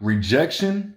Rejection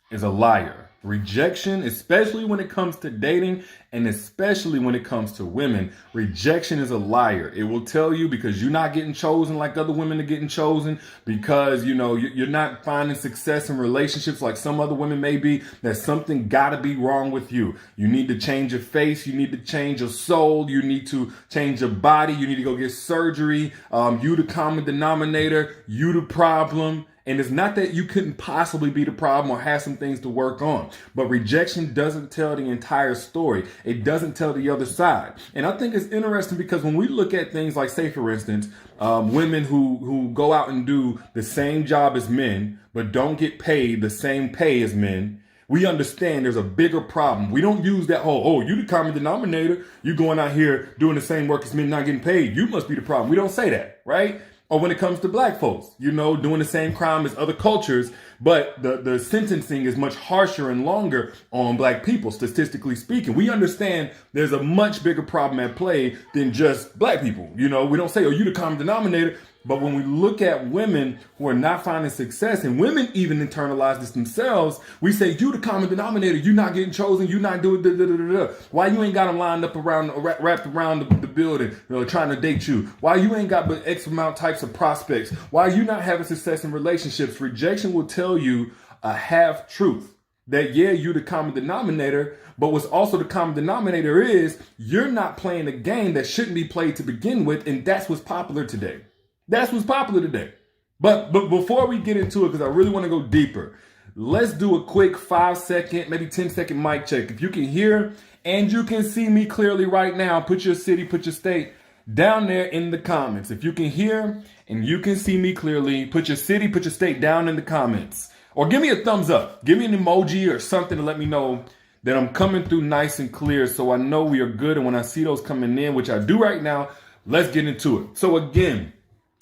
is a liar. Rejection, especially when it comes to dating and especially when it comes to women, rejection is a liar. It will tell you because you're not getting chosen like other women are getting chosen, because you're not finding success in relationships like some other women may be, that something gotta be wrong with you. You need to change your face, you need to change your soul, you need to change your body, you need to go get surgery. You the common denominator, you the problem. And it's not that you couldn't possibly be the problem or have some things to work on, but rejection doesn't tell the entire story. It doesn't tell the other side. And I think it's interesting because when we look at things like, say, for instance, women who go out and do the same job as men, but don't get paid the same pay as men, we understand there's a bigger problem. We don't use that whole, oh, you the common denominator. You going out here doing the same work as men, not getting paid. You must be the problem. We don't say that, right? Or when it comes to black folks, doing the same crime as other cultures, but the sentencing is much harsher and longer on black people, statistically speaking. We understand there's a much bigger problem at play than just black people. We don't say, oh, you the common denominator. But when we look at women who are not finding success, and women even internalize this themselves, we say, you the common denominator, you not getting chosen, you not doing da-da-da-da-da. Why you ain't got them lined up wrapped around the building, trying to date you? Why you ain't got but X amount types of prospects? Why you not having success in relationships? Rejection will tell you a half truth. That, yeah, you the common denominator, but what's also the common denominator is you're not playing a game that shouldn't be played to begin with, and that's what's popular today. That's what's popular today. But before we get into it, because I really want to go deeper, let's do a quick 5-second, maybe 10-second mic check. If you can hear and you can see me clearly right now, put your city, put your state down there in the comments. If you can hear and you can see me clearly, put your city, put your state down in the comments. Or give me a thumbs up. Give me an emoji or something to let me know that I'm coming through nice and clear so I know we are good. And when I see those coming in, which I do right now, let's get into it. So again,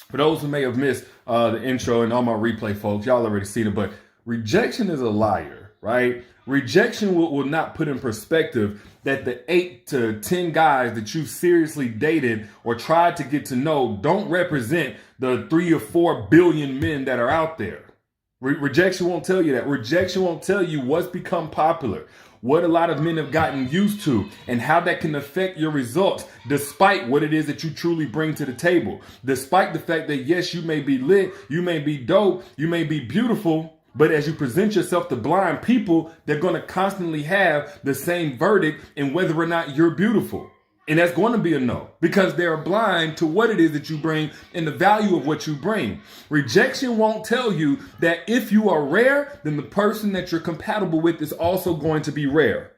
for those who may have missed the intro and all my replay folks, y'all already seen it, but rejection is a liar, right? Rejection will not put in perspective that the 8 to 10 guys that you seriously dated or tried to get to know don't represent the 3 or 4 billion men that are out there. Rejection won't tell you that. Rejection won't tell you what's become popular, what a lot of men have gotten used to, and how that can affect your results, despite what it is that you truly bring to the table. Despite the fact that, yes, you may be lit, you may be dope, you may be beautiful, but as you present yourself to blind people, they're going to constantly have the same verdict in whether or not you're beautiful. And that's going to be a no, because they're blind to what it is that you bring and the value of what you bring. Rejection won't tell you that if you are rare, then the person that you're compatible with is also going to be rare.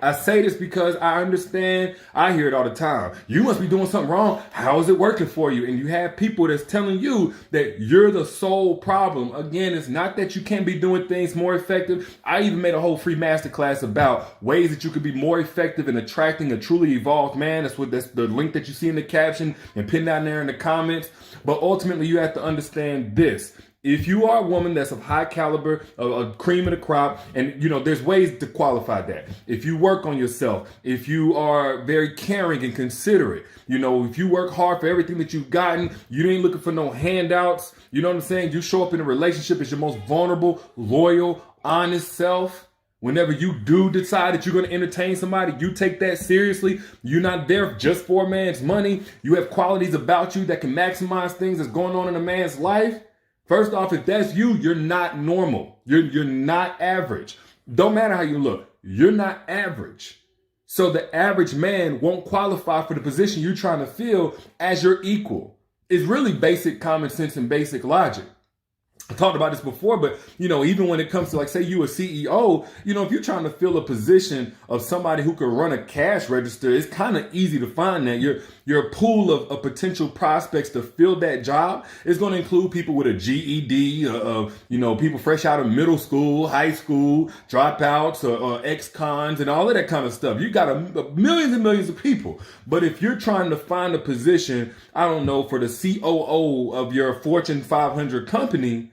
I say this because I understand, I hear it all the time. You must be doing something wrong. How is it working for you? And you have people that's telling you that you're the sole problem. Again, it's not that you can't be doing things more effective. I even made a whole free masterclass about ways that you could be more effective in attracting a truly evolved man. That's the link that you see in the caption and pin down there in the comments. But ultimately, you have to understand this. If you are a woman that's of high caliber, a cream of the crop, and there's ways to qualify that. If you work on yourself, if you are very caring and considerate, if you work hard for everything that you've gotten, you ain't looking for no handouts, you know what I'm saying? You show up in a relationship as your most vulnerable, loyal, honest self. Whenever you do decide that you're going to entertain somebody, you take that seriously. You're not there just for a man's money. You have qualities about you that can maximize things that's going on in a man's life. First off, if that's you, you're not normal. You're not average. Don't matter how you look. You're not average. So the average man won't qualify for the position you're trying to fill as your equal. It's really basic common sense and basic logic. I talked about this before, but even when it comes to, like, say you a CEO, if you're trying to fill a position of somebody who can run a cash register, it's kind of easy to find that. Your pool of potential prospects to fill that job is going to include people with a GED, people fresh out of middle school, high school, dropouts, or ex-cons, and all of that kind of stuff. You got millions and millions of people. But if you're trying to find a position, I don't know, for the COO of your Fortune 500 company,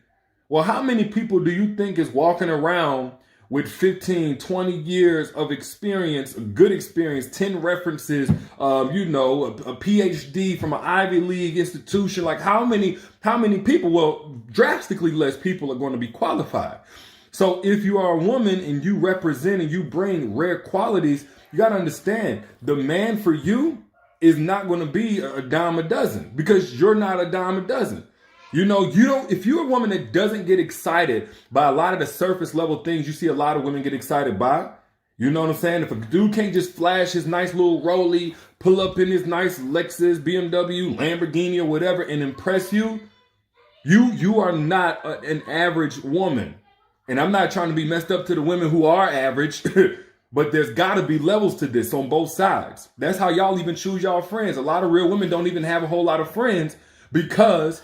well, how many people do you think is walking around with 15, 20 years of experience, good experience, 10 references, a PhD from an Ivy League institution. Like how many people, well, drastically less people are going to be qualified. So if you are a woman and you represent and you bring rare qualities, you got to understand the man for you is not going to be a dime a dozen because you're not a dime a dozen. If you're a woman that doesn't get excited by a lot of the surface level things you see a lot of women get excited by, you know what I'm saying? If a dude can't just flash his nice little Rollie, pull up in his nice Lexus, BMW, Lamborghini or whatever and impress you, you are not an average woman. And I'm not trying to be messed up to the women who are average, but there's got to be levels to this on both sides. That's how y'all even choose y'all friends. A lot of real women don't even have a whole lot of friends because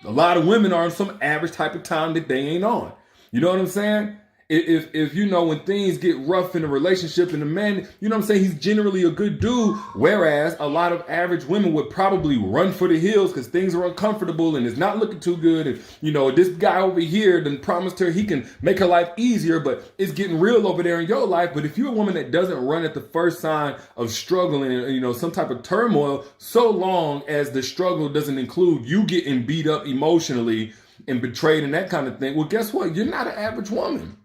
a lot of women are on some average type of time that they ain't on. You know what I'm saying? If when things get rough in a relationship and the man, you know what I'm saying, he's generally a good dude, whereas a lot of average women would probably run for the hills because things are uncomfortable and it's not looking too good. And, this guy over here then promised her he can make her life easier, but it's getting real over there in your life. But if you're a woman that doesn't run at the first sign of struggling and, some type of turmoil, so long as the struggle doesn't include you getting beat up emotionally and betrayed and that kind of thing, well, guess what? You're not an average woman.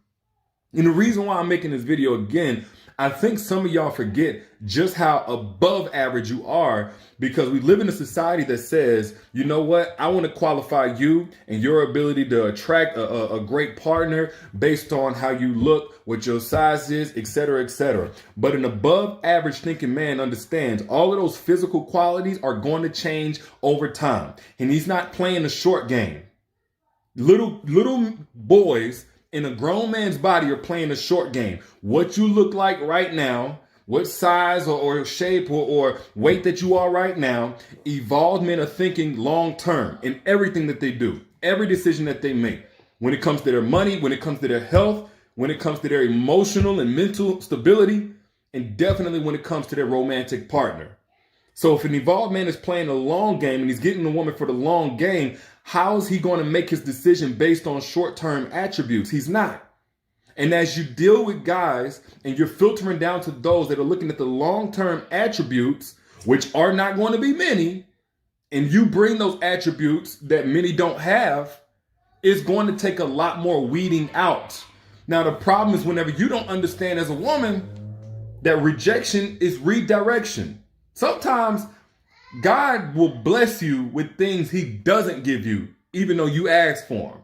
And the reason why I'm making this video again, I think some of y'all forget just how above average you are because we live in a society that says, you know what, I want to qualify you and your ability to attract a great partner based on how you look, what your size is, et cetera, et cetera. But an above average thinking man understands all of those physical qualities are going to change over time. And he's not playing a short game. Little boys in a grown man's body are playing a short game. What you look like right now, what size or shape or weight that you are right now, evolved men are thinking long term in everything that they do, every decision that they make. When it comes to their money, when it comes to their health, when it comes to their emotional and mental stability, and definitely when it comes to their romantic partner. So if an evolved man is playing a long game and he's getting a woman for the long game, how is he going to make his decision based on short-term attributes? He's not. And as you deal with guys and you're filtering down to those that are looking at the long-term attributes, which are not going to be many, and you bring those attributes that many don't have, it's going to take a lot more weeding out. Now, the problem is whenever you don't understand as a woman that rejection is redirection. Sometimes God will bless you with things he doesn't give you, even though you ask for them.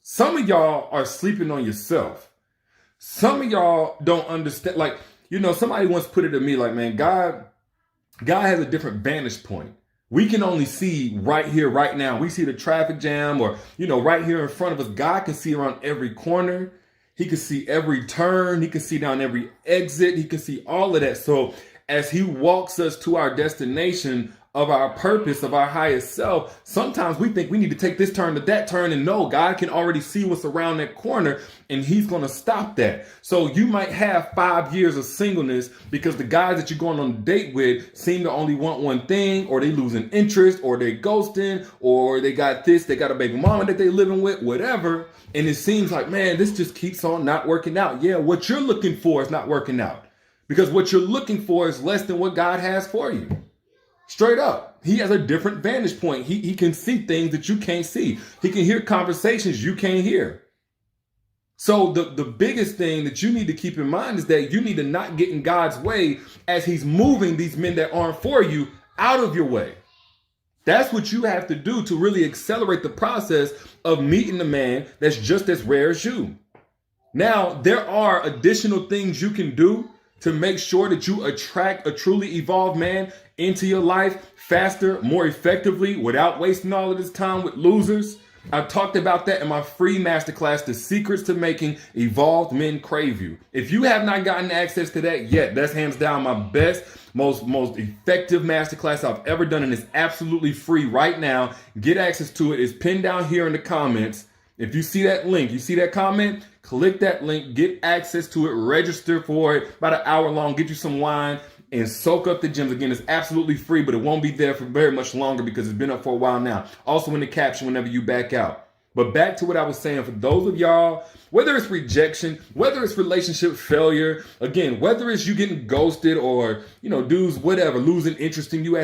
Some of y'all are sleeping on yourself. Some of y'all don't understand. Somebody once put it to me like, man, God has a different vantage point. We can only see right here, right now. We see the traffic jam or, right here in front of us. God can see around every corner. He can see every turn. He can see down every exit. He can see all of that. So as he walks us to our destination of our purpose, of our highest self, sometimes we think we need to take this turn to that turn. And no, God can already see what's around that corner and he's going to stop that. So you might have 5 years of singleness because the guys that you're going on a date with seem to only want one thing, or they losing interest, or they ghosting, or they got this, they got a baby mama that they living with, whatever. And it seems like, man, this just keeps on not working out. Yeah, what you're looking for is not working out. Because what you're looking for is less than what God has for you. Straight up. He has a different vantage point. He can see things that you can't see. He can hear conversations you can't hear. So the biggest thing that you need to keep in mind is that you need to not get in God's way as he's moving these men that aren't for you out of your way. That's what you have to do to really accelerate the process of meeting the man that's just as rare as you. Now, there are additional things you can do to make sure that you attract a truly evolved man into your life faster, more effectively, without wasting all of this time with losers. I talked about that in my free masterclass, The Secrets to Making Evolved Men Crave You. If you have not gotten access to that yet, that's hands down my best, most effective masterclass I've ever done, and it's absolutely free right now. Get access to it. It's pinned down here in the comments. If you see that link, you see that comment, click that link, get access to it, register for it, about an hour long, get you some wine, and soak up the gems. Again, it's absolutely free, but it won't be there for very much longer because it's been up for a while now. Also in the caption whenever you back out. But back to what I was saying, for those of y'all, whether it's rejection, whether it's relationship failure, again, whether it's you getting ghosted or, dudes, whatever, losing interest in you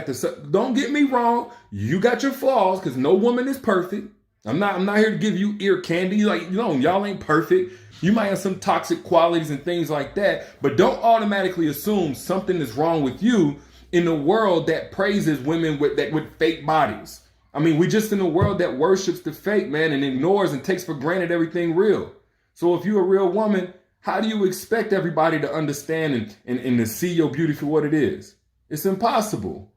don't get me wrong. You got your flaws, because no woman is perfect. I'm not here to give you ear candy. Y'all ain't perfect. You might have some toxic qualities and things like that, but don't automatically assume something is wrong with you in a world that praises women with fake bodies. I mean, we just in a world that worships the fake, man, and ignores and takes for granted everything real. So if you're a real woman, how do you expect everybody to understand and to see your beauty for what it is? It's impossible.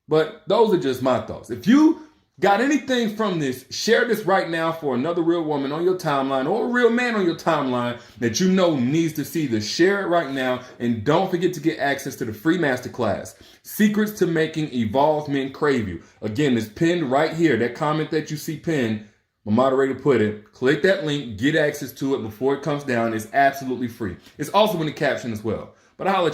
But those are just my thoughts. If you got anything from this, share this right now for another real woman on your timeline or a real man on your timeline that you know needs to see this. Share it right now, and don't forget to get access to the free masterclass, Secrets to Making Evolved Men Crave You. Again, it's pinned right here. That comment that you see pinned, my moderator put it. Click that link, get access to it before it comes down. It's absolutely free. It's also in the caption as well. But I'll let you